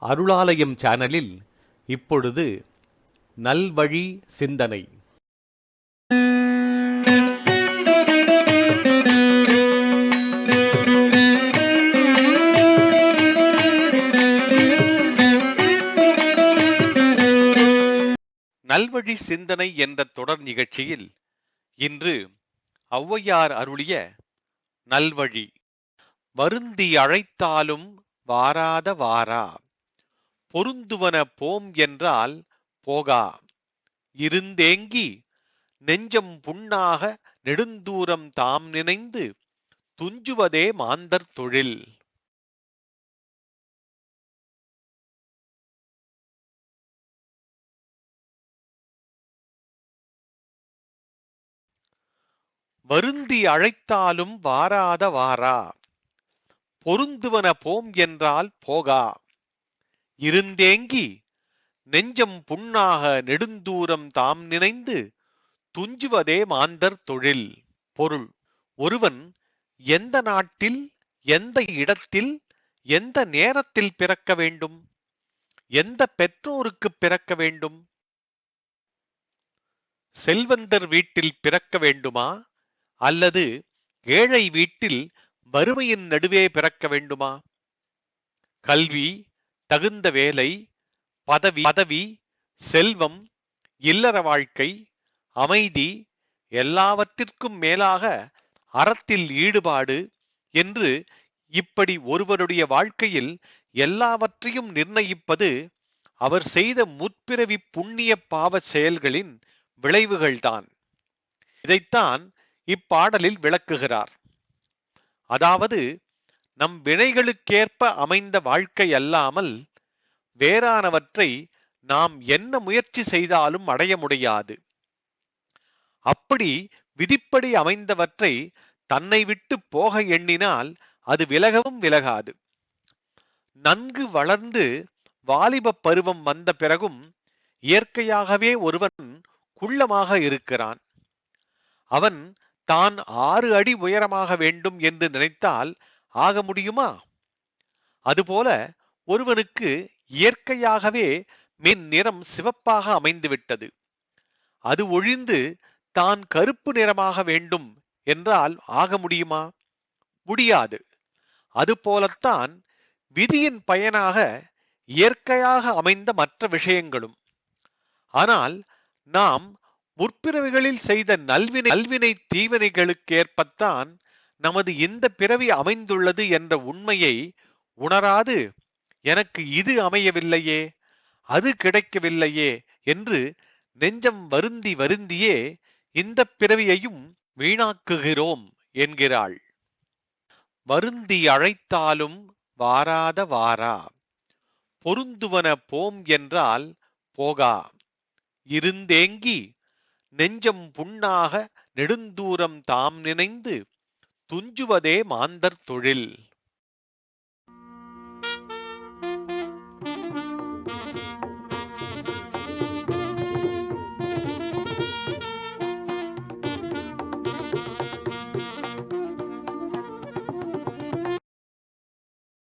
அருளாலயம் சேனலில் இப்பொழுது நல்வழி சிந்தனை. நல்வழி சிந்தனை என்ற தொடர் நிகழ்ச்சியில் இன்று ஔவையார் அருளிய நல்வழி. வருந்தி அழைத்தாலும் வாராத வாரா, பொருந்துவன போம் என்றால் போகா, இருந்தேங்கி நெஞ்சம் புண்ணாக நெடுந்தூரம் தாம் நினைந்து துஞ்சுவதே மாந்தர் தொழில். வருந்தி அழைத்தாலும் வாராத வாரா, பொருந்துவன போம் என்றால் போகா, இருந்தேங்கி நெஞ்சம் புண்ணாக நெடுந்தூரம் தாம் நினைந்து துஞ்சுவதே மாந்தர் தொழில். பொருள்: ஒருவன் எந்த நாட்டில், எந்த இடத்தில், எந்த நேரத்தில் பிறக்க வேண்டும்? எந்த பெற்றோருக்கு பிறக்க வேண்டும்? செல்வந்தர் வீட்டில் பிறக்க வேண்டுமா, அல்லது ஏழை வீட்டில் வறுமையின் நடுவே பிறக்க வேண்டுமா? கல்வி, தகுந்த வேலை, பதவி, செல்வம், இல்லற வாழ்க்கை, அமைதி, எல்லாவற்றிற்கும் மேலாக அறத்தில் ஈடுபாடு என்று இப்படி ஒருவருடைய வாழ்க்கையில் எல்லாவற்றையும் நிர்ணயிப்பது அவர் செய்த முற்பிறவி புண்ணிய பாவ செயல்களின் விளைவுகள்தான். இதைத்தான் இப்பாடலில் விளக்குகிறார். அதாவது, நம் வினைகளுக்கேற்ப அமைந்த வாழ்க்கை அல்லாமல் வேறானவற்றை நாம் என்ன முயற்சி செய்தாலும் அடைய முடியாது. அப்படி விதிப்படி அமைந்தவற்றை தன்னை விட்டு போக எண்ணினால் அது விலகவும் விலகாது. நன்கு வளர்ந்து வாலிப பருவம் வந்த பிறகும் இயற்கையாகவே ஒருவன் குள்ளமாக இருக்கிறான். அவன் தான் 6 அடி உயரமாக வேண்டும் என்று நினைத்தால் ஆக முடியுமா? அதுபோல ஒருவனுக்கு இயற்கையாகவே மின் நிறம் சிவப்பாக அமைந்துவிட்டது. அது ஒழிந்து தான் கருப்பு நிறமாக வேண்டும் என்றால் ஆக முடியுமா? முடியாது. அதுபோலத்தான் விதியின் பயனாக இயற்கையாக அமைந்த மற்ற விஷயங்களும். ஆனால் நாம் முற்பிறவிகளில் செய்த நல்வினை தீவினைகளுக்கேற்பத்தான் நமது இந்த பிறவி அமைந்துள்ளது என்ற உண்மையை உணராது, எனக்கு இது அமையவில்லையே, அது கிடைக்கவில்லையே என்று நெஞ்சம் வருந்தியே இந்த பிறவியையும் வீணாக்குகிறோம் என்கிறாள். வருந்தி அழைத்தாலும் வாராத வாரா, பொருந்துவன போம் என்றால் போகா, இருந்தேங்கி நெஞ்சம் புண்ணாக நெடுந்தூரம் தாம் நினைந்து துஞ்சுவதே மாந்தர் தொழில்.